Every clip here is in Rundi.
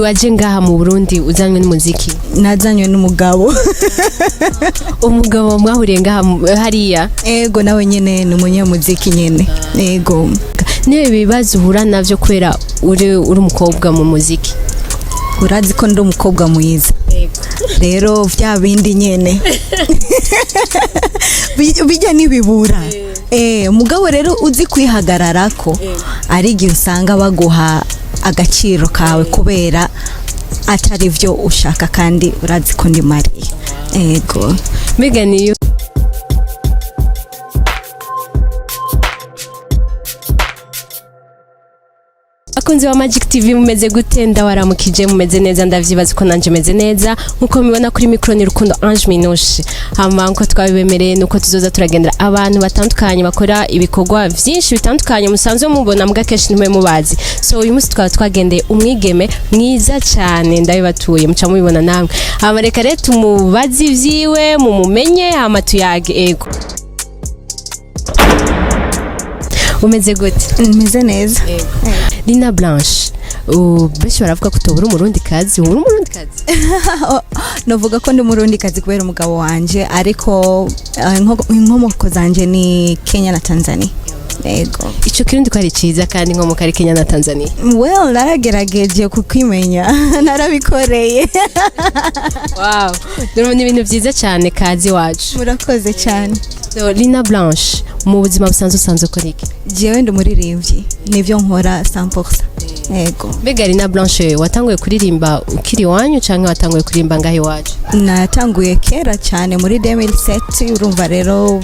waje ngaha mu Burundi uzanywe n'umuziki? Nazanywe n'umugabo. Umugabo mwahuriye ngaha hariya? Ego nawe nyene ni umunyamuziki nyene. Ego. Niwe bibazo uhura navyo kwera uri umukobwa mu muziki? Urazi ko ndi umukobwa mwiza. Rero vya bindi nyene. Bijya nibibura. Umugabo rero uzi kwihagararako ari igihe usanga baguha agaciro kawe kubera atari vyo ushaka kandi urazi ko ndi Mariya. Ego. Mbega niyo akunzi wa Magic TV mumeze gute? Ndawaramukije mumeze neza, ndavyibaza ko nanje meze neza. Nkuko mubibona kuri micro ni Rukundo Ange Minouche. Hama nko twabibemereye nuko tuzoza turagendera abantu batandukanye bakora ibikorwa vyinshi bitandukanye musanzwe mubona muga keshi ntimwe mubazi. So uyu munsi twagendeye umwigeme mwiza cyane ndabibatuye muca mubibona namwe. Hama reka rero tumubazi vyiwe mumumenye hama tuyage. Ego. Umeze gute? Meze neza. Linah Blanche, benshi baravuga ko utobura umurundi kazi, uri umurundi kazi? Novuga ko ndi umurundi kazi kubera umugabo wanje, ariko inkomoko zanje ni Kenya na Tanzania. Ego. Ico kirundi ko ari ciza kandi inkomoko ari Kenya na Tanzania? Well, naragerageje kukwimenya, narabikoreye. Wow, ni ibintu vyiza cyane kazi wacu. Murakoze cyane. So, Linah Blanche, mu buzima busanzwe ukora iki? Jewe ndi umuririmbyi, nivyo nkora 100%. Ego. Mbega Linah Blanche, watanguye kuririmba ukiri wanyu canke watanguye kuririmba ngahe wacu? Natanguye kera cyane muri 2007, urumva rero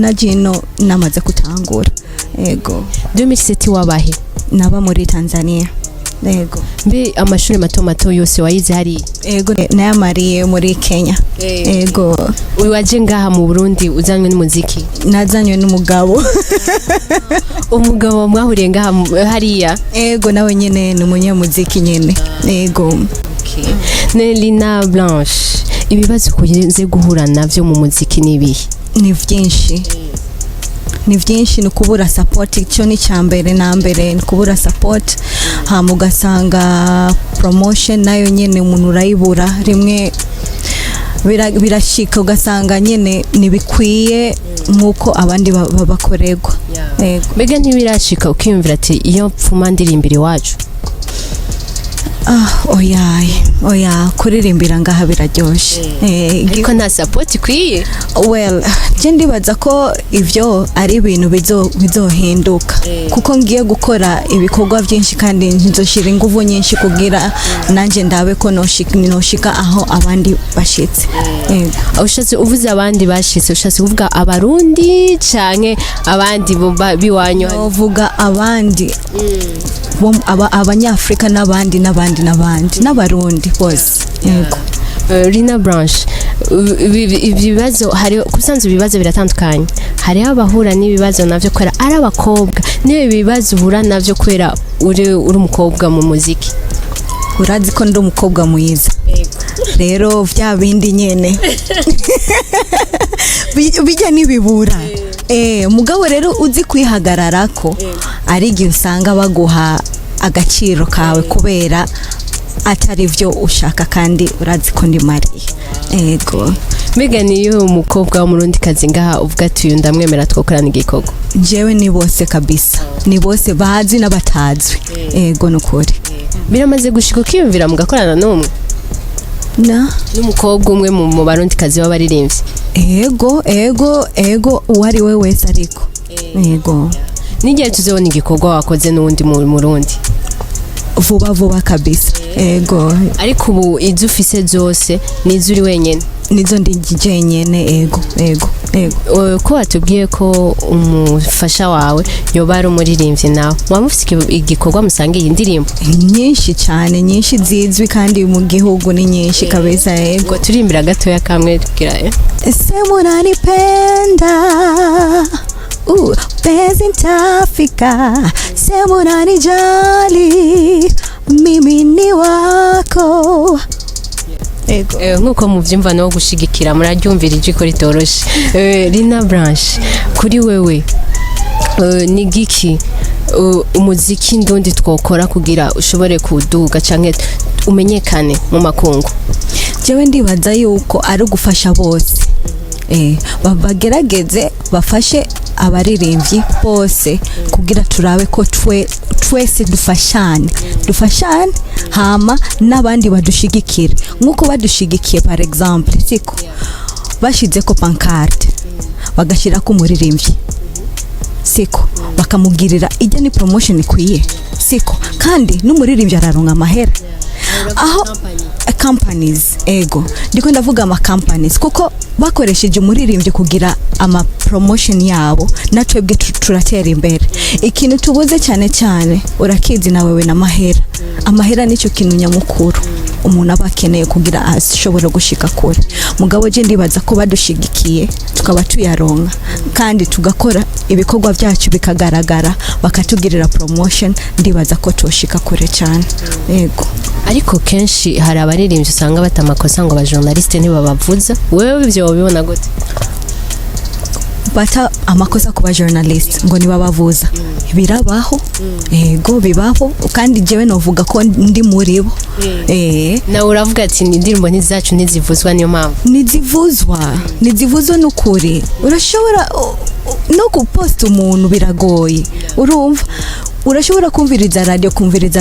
na jino namaze kutangura. Ego. 2007 wabahe? Naba muri Tanzania. Ego. Mbe amashuri mato yose wayize hari? Ego nayamariye muri Kenya. Ego. Waje ngaha mu Burundi uzanywe n'umuziki? Nazanywe n'umugabo. Umugabo mwahuriye ngaha hariya? Ego nawe nyene ni umunyamuziki nyene. Ego. Okay. Ne Linah Blanche, ibibazo kugenze guhura navyo mu muziki nibihe? Ni vyinshi. Ni vyinshi, ni kubura support. Ico ni cyambere na mbere, ni kubura support. Ugasanga promotion nayo nyene umuntu urayibura rimwe, birashika ugasanga nyene nibikwiye nkuko abandi babakorerwa. Mbega ntibirashika ukiyumvira ati iyo pfuma ndirimbira iwacu? Oya kuririmbira ngaha biraryoshe. Ariko nta support ikwiye? Well, je ndibaza ko ivyo ari ibintu bizohinduka, kuko ngiye gukora ibikorwa byinshi kandi nzoshira inguvu nyinshi kugira nanje ndabe ko noshika aho abandi bashitse. Ushatse uvuze abandi bashitse, ushatse kuvuga abarundi canke abandi biwanyu? Uvuga abandi abanyafrika n'abandi n'abarundi bose. Yego. Linah Blanche, ibibazo hari kusanzwe ibibazo biratandukanye. Hari abahura n'ibibazo navyo kwera ari abakobwa. Niwe bibazo uhura navyo kwera uri umukobwa mu muziki? Urazi ko ndi umukobwa mwiza. Rero vya bindi nyene. Bijya nibibura. Umugabo rero uzi kwihagararako ari igihe usanga baguha agaciro kawe kubera atari vyo ushaka kandi urazi ko ndi Mariya. Ego. Mbega niyo umukobwa w'umurundi kazi ngaha uvuga ati uyu ndamwemera twokorana igikorwa? Jewe ni bose kabisa, ni bose bazi n'abatazwi. Ego nukuri. Biramaze gushika ukiyumvira mugakorana n'umwe? N'umukobwa umwe mu barundi kazi w'abaririmbyi? Ego uwari we wese ariko. Ego. N'igihe tuzobona igikorwa wakoze n'undi mu Burundi? Vuba kabisa. Ego. Ariko ubu izo ufise zose nizo uri wenyene? Nizo ndi jenyene. Ego. Ko watubwiye ko umufasha wawe yoba ari umuririmbyi nawe, wamufise igikorwa musangiye indirimbo? Nyinshi cyane, nyinshi zizwi kandi mu gihugu ni nyinshi kabisa. Ego. Turimbira gatoya kamwe tugira Sema unanipenda penzi nitafika, sema unanijali, mimi ni wako. Nkuko muvyumva no gushigikira muraryumvira ijiko ritoroshe. Linah Blanche, kuri wewe ni giki umuziki ndundi twokora kugira ushobore kuduga canke umenyekane mu makungu? Jewe ndibaza yuko ari ugufasha bose, bagerageze bafashe abaririmbyi bose kugira turabe ko twese dufashane hama n'abandi badushigikire nkuko badushigikiye. Par exemple siko bashize ko pancarte bagashira ko umuririmbyi siko bakamugirira ijya ni promotion ikwiye siko, kandi n'umuririmbyi araronka amahera aho companies ego ndiko ndavuga ama companies kuko bakoresheje umuririmbyi kugira ama promotion yabo natwebwe turatera imbere. Ikintu tubuze cyane urakizi nawe na amahera nicyo kintu nyamukuru umuntu abakeneye kugira ashobora gushika kure. Mugabo je ndibaza ko badushigikiye tukaba tuyaronka kandi tugakora ibikorwa byacu bikagaragara bakatugirira promotion, ndibaza ko toshika kure cyane yego. Ariko kenshi hari abaririmbyi usanga batamakosa ngo abajournaliste ntibabavuza, wewe ibyo wabibona gute? Bata amakosa kuba journalist ngo nibabavuza birabaho ego bibaho, kandi jewe novuga ko ndi muri bo. Na uravuga ati indirimbo ntizacu ntizivuzwa, niyo mpamvu nizivuzwa n'ukuri. Urashobora no gupost umuntu biragoye, urumva urashobora kumviriza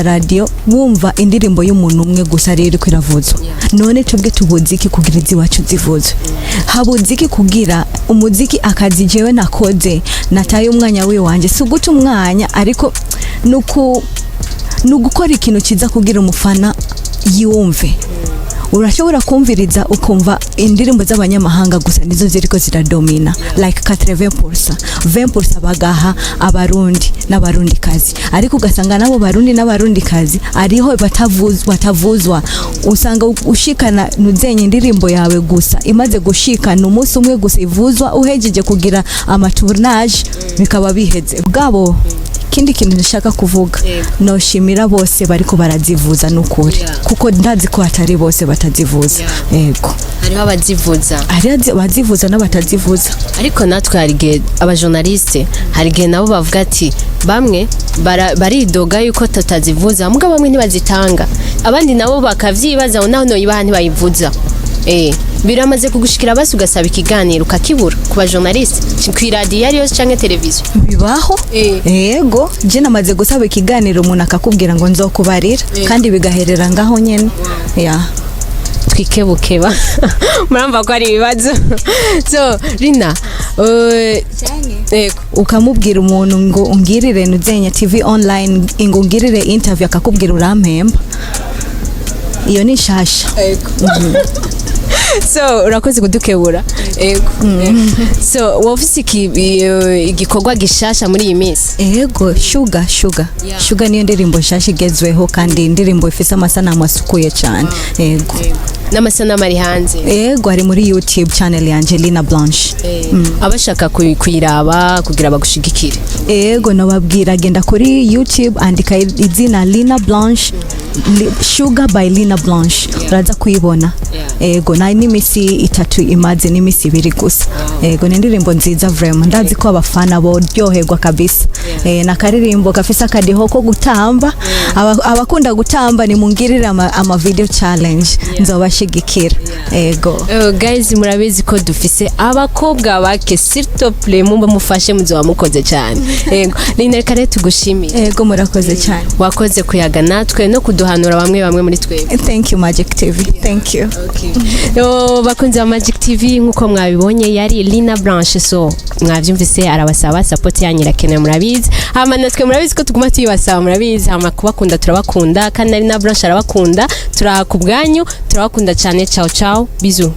radio wumva indirimbo y'umuntu umwe gusa rero kwiravuzwa. None twebwe tubuziki kugira iziwacu zivuzwe, habuziki kugira umuziki akazi jewe nakoze nataye umwanya wanje suguta umwanya, ariko nugukora ikintu kiza kugira umufana yumve. Urashobora kumviriza ukumva indirimbo z'abanyamahanga gusa nizo ziriko ziradomina like 20% bagaha abarundi n'abarundi kazi, ariko ugasanga nabo barundi n'abarundi kazi ariho batavuzwa. Usanga ushikana nuzenye indirimbo yawe gusa imaze gushikana umunsi umwe gusa ivuzwa, uhejeje kugira amatournage bikaba biheze bwabo. Kindi kintu nshaka kuvuga no shimira bose bariko barazivuza n'ukuri kuko ndazi ko atari bose batazivuza yego. Hariho abazivuza n'abatazivuza, ariko natwe harige abajournaliste harige nabo bavuga ati bamwe baridoga yuko tatazivuza, mugabo bamwe ntibazitanga, abandi nabo bakavyibaza naho no ibaha ntibayivuza. Biramaze kugushikira basi ugasaba ikiganiro ukakibura ku bajournaliste ku radio yari yose canke televiziyo bibaho? Yego je namaze gusaba ikiganiro umuntu akakubwira ngo nzokubarira kandi bigaherera ngaho nyene twikebukeba muramba ko ari ibibazo. So Linah ukamubwira umuntu ngo ungirire Nuzenya TV online ngo ungirire interview akakubwira urampemba, iyo ni shasha. So urakoze kudukebura ego. So wofisi igikorwa gishasha muri iyi minsi? Ego Sugar niyo ndirimbo shasha igezweho kandi indirimbo ifise amasanamu asukuye cyane ego. N'amasanamu ari hanze? Ego ari muri YouTube channel yanje Linah Blanche. Abashaka kuyiraba kugira bagushigikire ego nababwira genda kuri YouTube andika izina Linah Blanche Sugar by Linah Blanche uraza kuyibona. Ego na n'imisi 3 imaze n'imisi 2 gusa. Ego n'indirimbo nziza vraiment ndazi ko abafana bo ryoherwa kabisa. Na karirimbo gafisa kadiho ko gutamba, abakunda gutamba ni mungirira ama video challenge nzobashigikira. Ego guys murabizi ko dufise abakobwa bake s'il te plaît mumba mufashe muzoba mukoze cyane. Ego Linah kare tugushimiye. Ego murakoze cyane, wakoze kuyaga natwe no kuduhanura bamwe muri twe. Thank you Magic TV, thank you. Bakunze wa Magic TV nkuko mwabibonye yari Linah Blanche, so mwavyumvise arabasaba support yanyirakeneye murabizi, hama natwe murabizi ko tuguma tuyibasaba murabizi, hama kubakunda turabakunda kandi Linah Blanche arabakunda, turakubwanyu turabakunda cyane. Ciao bisous.